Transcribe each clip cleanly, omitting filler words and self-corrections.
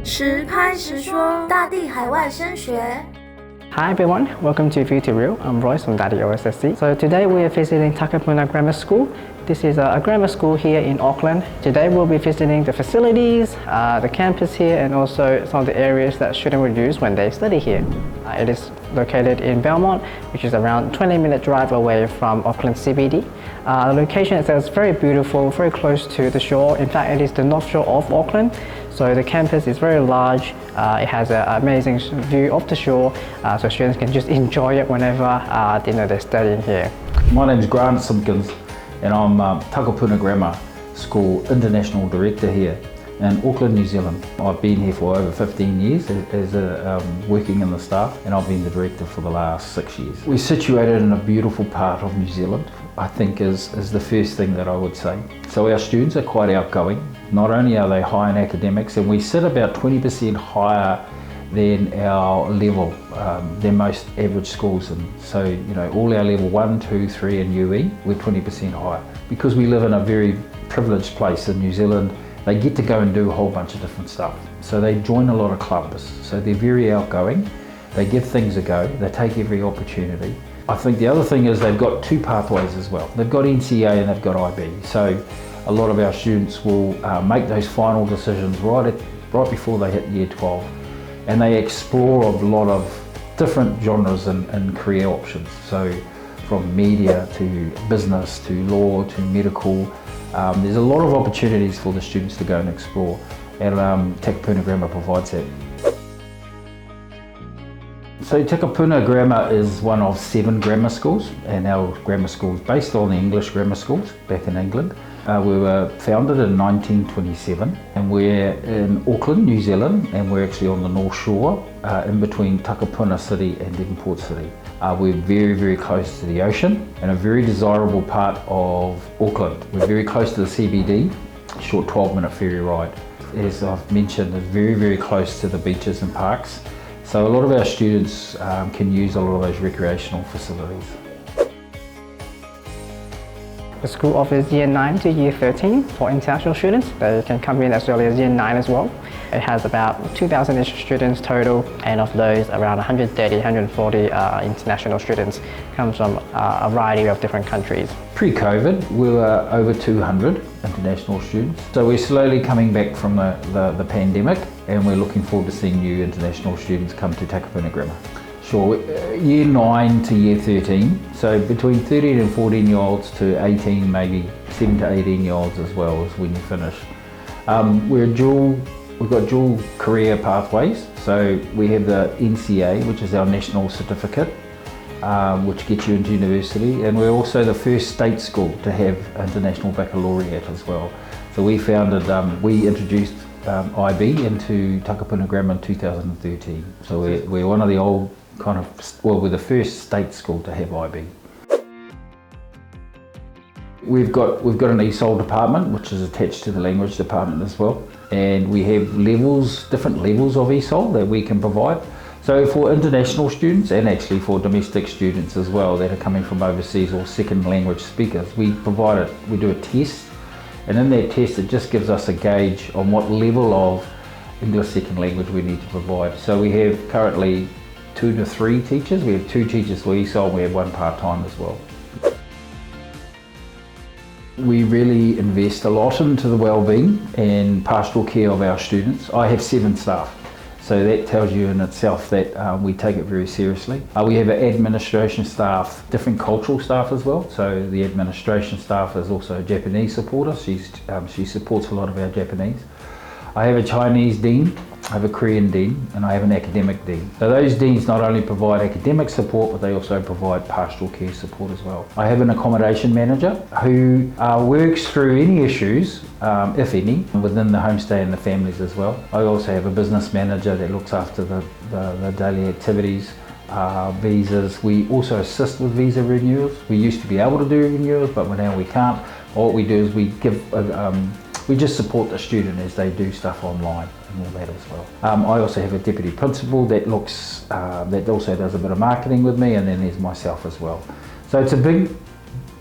实拍实说，大地海外升学。Hi everyone, welcome to View to Real. I'm Royce from Daddy OSSC. So today we are visiting Takapuna Grammar School. This is a grammar school here in Auckland. Today we'll be visiting the facilities, the campus here, and also some of the areas that students will use when they study here. It is located in Belmont, which is around 20-minute drive away from Auckland CBD. The location itself is very beautiful, very close to the shore. In fact, it is the north shore of Auckland. So the campus is very large. It has an amazing view of the shore, so students can just enjoy it whenever they're studying here. My name is Grant Simpkins, and I'm Takapuna Grammar School International Director here in Auckland, New Zealand. I've been here for over 15 years as working in the staff, and I've been the director for the last 6 years. We're situated in a beautiful part of New Zealand, I think is the first thing that I would say. So our students are quite outgoing. Not only are they high in academics, and we sit about 20% higher than our level, than most average schools. And so, all our level 1, 2, 3 and UE, we're 20% higher. Because we live in a very privileged place in New Zealand, they get to go and do a whole bunch of different stuff. So they join a lot of clubs. So they're very outgoing. They give things a go. They take every opportunity. I think the other thing is they've got two pathways as well. They've got NCA and they've got IB. So a lot of our students will make those final decisions right before they hit year 12. And they explore a lot of different genres and career options. So from media to business to law to medical. There's a lot of opportunities for the students to go and explore, and Takapuna Grammar provides that. So Takapuna Grammar is one of 7 grammar schools, and our grammar school is based on the English grammar schools back in England. We were founded in 1927, and we're in Auckland, New Zealand, and we're actually on the North Shore, in between Takapuna City and Devonport City. We're very, very close to the ocean and a very desirable part of Auckland. We're very close to the CBD, short 12-minute ferry ride. As I've mentioned, it's very, very close to the beaches and parks. So a lot of our students can use a lot of those recreational facilities. The school offers year 9 to year 13 for international students. They can come in as early as year 9 as well. It has about 2,000-ish students total, and of those around 130, 140 international students comes from a variety of different countries. Pre-COVID, we were over 200 international students. So we're slowly coming back from the pandemic, and we're looking forward to seeing new international students come to Takapuna Grammar. Sure, year 9 to year 13, so between 13 and 14 year olds to 18, maybe 7 to 18 year olds as well as when you finish. We've got dual career pathways, so we have the NCA, which is our national certificate, which gets you into university, and we're also the first state school to have international baccalaureate as well. So we introduced IB into Takapuna Grammar in 2013, so we're one of the old we're the first state school to have IB. We've got an ESOL department, which is attached to the language department as well, and we have different levels of ESOL that we can provide. So for international students and actually for domestic students as well that are coming from overseas or second language speakers, we do a test, and in that test it just gives us a gauge on what level of English second language we need to provide. So we have currently 2 to 3 teachers. We have 2 teachers for ESOL, and we have 1 part-time as well. We really invest a lot into the well-being and pastoral care of our students. I have 7 staff, so that tells you in itself that we take it very seriously. We have an administration staff, different cultural staff as well. So the administration staff is also a Japanese supporter. She supports a lot of our Japanese. I have a Chinese dean, I have a Korean dean, and I have an academic dean. So those deans not only provide academic support, but they also provide pastoral care support as well. I have an accommodation manager who works through any issues, if any, within the homestay and the families as well. I also have a business manager that looks after the daily activities, visas. We also assist with visa renewals. We used to be able to do renewals, but now we can't. What we do is we just support the student as they do stuff online and all that as well. I also have a deputy principal that that also does a bit of marketing with me, and then there's myself as well. So it's a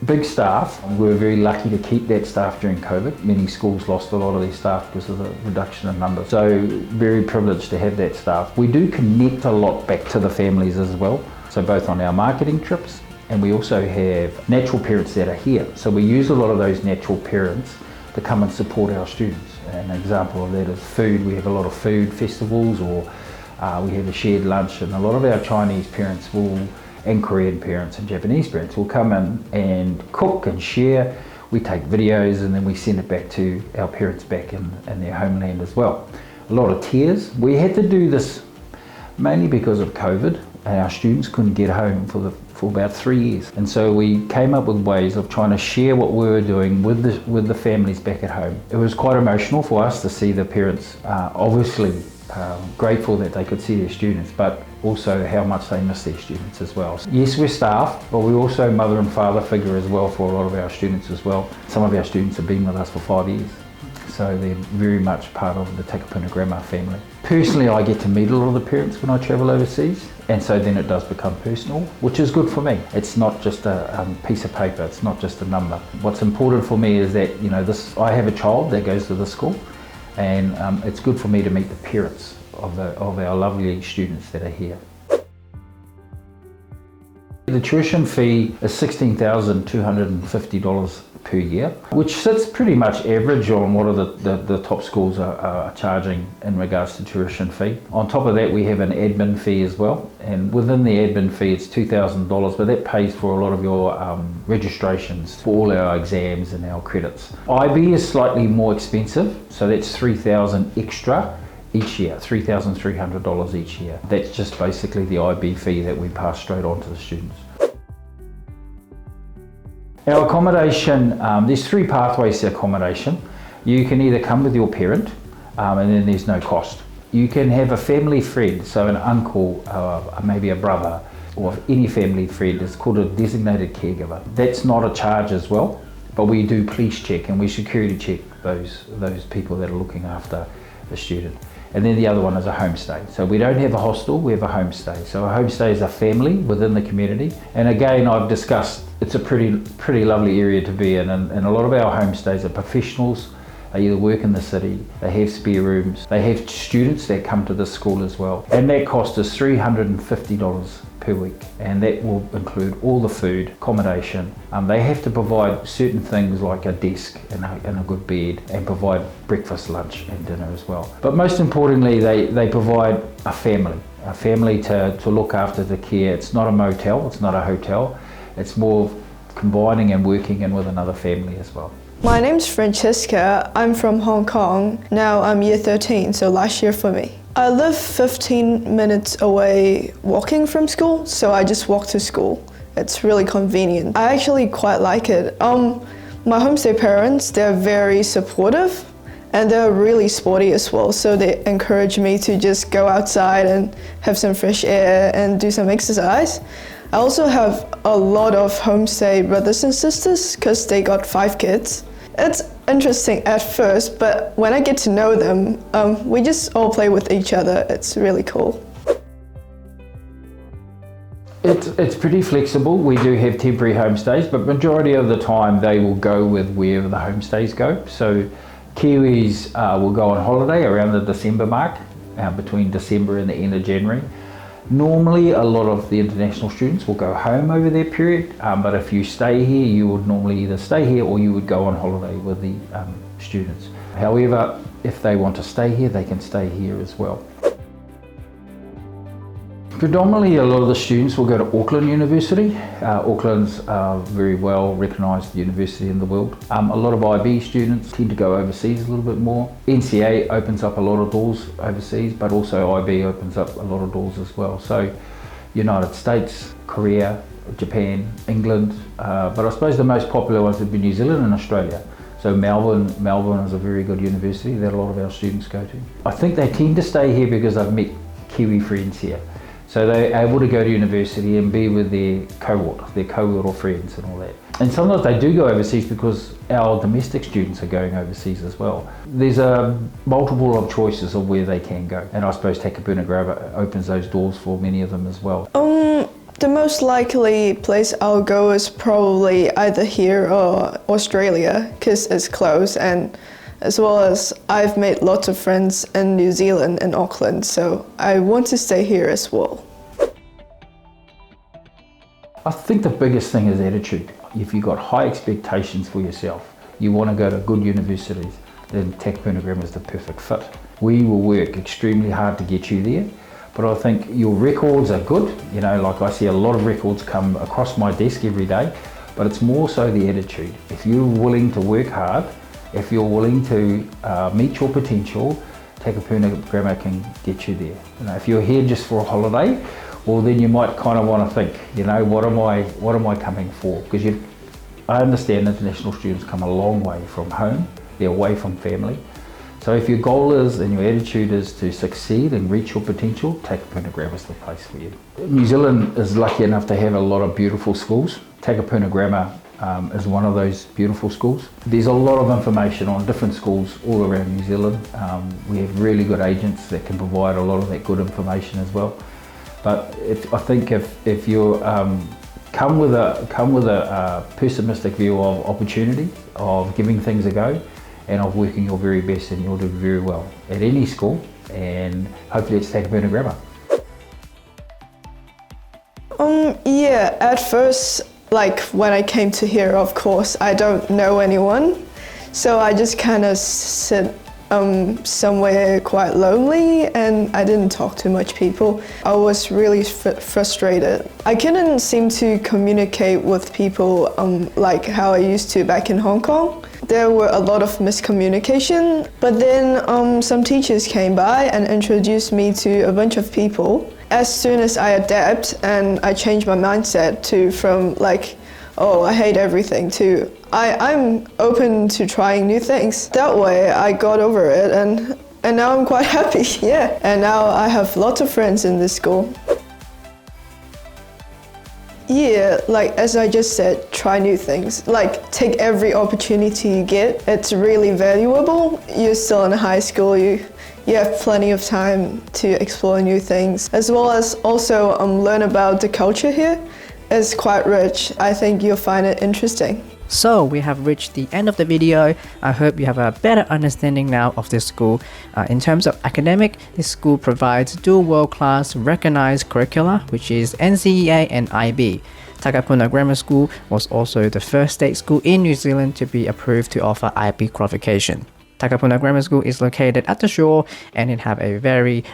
big staff. We were very lucky to keep that staff during COVID. Many schools lost a lot of their staff because of the reduction in numbers. So very privileged to have that staff. We do connect a lot back to the families as well. So both on our marketing trips, and we also have natural parents that are here. So we use a lot of those natural parents to come and support our students. An example of that is food. We have a lot of food festivals, or we have a shared lunch, and a lot of our Chinese parents and Korean parents and Japanese parents will come in and cook and share. We take videos and then we send it back to our parents back in their homeland as well. A lot of tears. We had to do this mainly because of COVID, and our students couldn't get home for about 3 years, and so we came up with ways of trying to share what we were doing with the families back at home. It was quite emotional for us to see the parents obviously grateful that they could see their students, but also how much they miss their students as well. Yes, we're staff, but we're also mother and father figure as well for a lot of our students as well. Some of our students have been with us for 5 years, so they're very much part of the Takapuna Grammar family. Personally, I get to meet a lot of the parents when I travel overseas, and so then it does become personal, which is good for me. It's not just a piece of paper, it's not just a number. What's important for me is that, you know, I have a child that goes to this school, and it's good for me to meet the parents of our lovely students that are here. The tuition fee is $16,250 per year, which sits pretty much average on what the top schools are charging in regards to tuition fee. On top of that, we have an admin fee as well, and within the admin fee it's $2,000, but that pays for a lot of your registrations for all our exams and our credits. IB is slightly more expensive, so that's $3,000 extra each year, $3,300 each year. That's just basically the IB fee that we pass straight on to the students. Our accommodation, there's 3 pathways to accommodation. You can either come with your parent, and then there's no cost. You can have a family friend, so an uncle, maybe a brother, or any family friend. It's called a designated caregiver. That's not a charge as well, but we do police check and we security check those people that are looking after the student. And then the other one is a homestay. So we don't have a hostel, we have a homestay. So a homestay is a family within the community. And again, I've discussed, it's a pretty lovely area to be in, and a lot of our homestays are professionals. They either work in the city, they have spare rooms, they have students that come to this school as well. And that cost is $350 per week, and that will include all the food, accommodation. They have to provide certain things like a desk and a good bed, and provide breakfast, lunch and dinner as well. But most importantly, they provide a family to look after the care. It's not a motel, it's not a hotel, it's more combining and working in with another family as well. My name's Francesca, I'm from Hong Kong. Now I'm year 13, so last year for me. I live 15 minutes away walking from school, so I just walk to school. It's really convenient. I actually quite like it. My homestay parents, they're very supportive and they're really sporty as well, so they encourage me to just go outside and have some fresh air and do some exercise. I also have a lot of homestay brothers and sisters because they got 5 kids. It's interesting at first, but when I get to know them, we just all play with each other. It's really cool. It's pretty flexible. We do have temporary homestays, but majority of the time they will go with wherever the homestays go. So Kiwis will go on holiday around the December mark, between December and the end of January. Normally a lot of the international students will go home over their period, but if you stay here, you would normally either stay here or you would go on holiday with the students. However, if they want to stay here, they can stay here as well. Predominantly a lot of the students will go to Auckland University. Auckland's a very well recognised university in the world. A lot of IB students tend to go overseas a little bit more. NCA opens up a lot of doors overseas, but also IB opens up a lot of doors as well. So United States, Korea, Japan, England, but I suppose the most popular ones would be New Zealand and Australia. So Melbourne is a very good university that a lot of our students go to. I think they tend to stay here because I've met Kiwi friends here. So they're able to go to university and be with their cohort or friends and all that. And sometimes they do go overseas because our domestic students are going overseas as well. There's a multiple of choices of where they can go. And I suppose Takapuna Grammar opens those doors for many of them as well. The most likely place I'll go is probably either here or Australia because it's close, and as well as I've made lots of friends in New Zealand and Auckland, so I want to stay here as well. I think the biggest thing is attitude. If you've got high expectations for yourself, you want to go to good universities, then Takapuna Grammar is the perfect fit. We will work extremely hard to get you there, but I think your records are good. You know, like I see a lot of records come across my desk every day, but it's more so the attitude. If you're willing to work hard, if you're willing to meet your potential, Takapuna Grammar can get you there. You know, if you're here just for a holiday, well then you might kind of want to think, you know, what am I coming for? Because I understand international students come a long way from home, they're away from family. So if your goal is and your attitude is to succeed and reach your potential, Takapuna Grammar is the place for you. New Zealand is lucky enough to have a lot of beautiful schools. Takapuna Grammar is one of those beautiful schools. There's a lot of information on different schools all around New Zealand. We have really good agents that can provide a lot of that good information as well. But I think if you come with a pessimistic view of opportunity, of giving things a go, and of working your very best, and you'll do very well at any school, and hopefully it's Takapuna Grammar. Yeah, at first, like when I came to here, of course, I don't know anyone, so I just kind of sit somewhere quite lonely, and I didn't talk to much people. I was really frustrated. I couldn't seem to communicate with people like how I used to back in Hong Kong. There were a lot of miscommunication, but then some teachers came by and introduced me to a bunch of people. As soon as I adapt and I changed my mindset from like, oh, I hate everything, to I'm open to trying new things. That way I got over it, and now I'm quite happy, yeah. And now I have lots of friends in this school. Yeah, like as I just said, try new things. Like take every opportunity you get. It's really valuable. You're still in high school, you have plenty of time to explore new things, as well as also learn about the culture here. It's quite rich. I think you'll find it interesting. So we have reached the end of the video. I hope you have a better understanding now of this school. In terms of academic, this school provides dual world-class recognized curricula, which is NCEA and IB. Takapuna Grammar School was also the first state school in New Zealand to be approved to offer IB qualification. Takapuna Grammar School is located at the shore, and it have a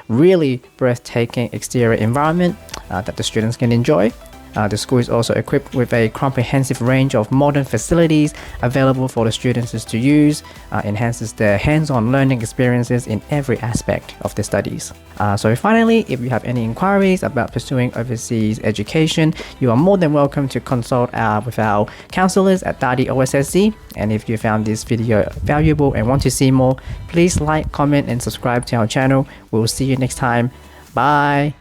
really breathtaking exterior environment that the students can enjoy. The school is also equipped with a comprehensive range of modern facilities available for the students to use, enhances their hands-on learning experiences in every aspect of the studies. So finally, if you have any inquiries about pursuing overseas education, you are more than welcome to consult with our counselors at Dadi OSSC. And if you found this video valuable and want to see more, please like, comment and subscribe to our channel. We'll see you next time. Bye!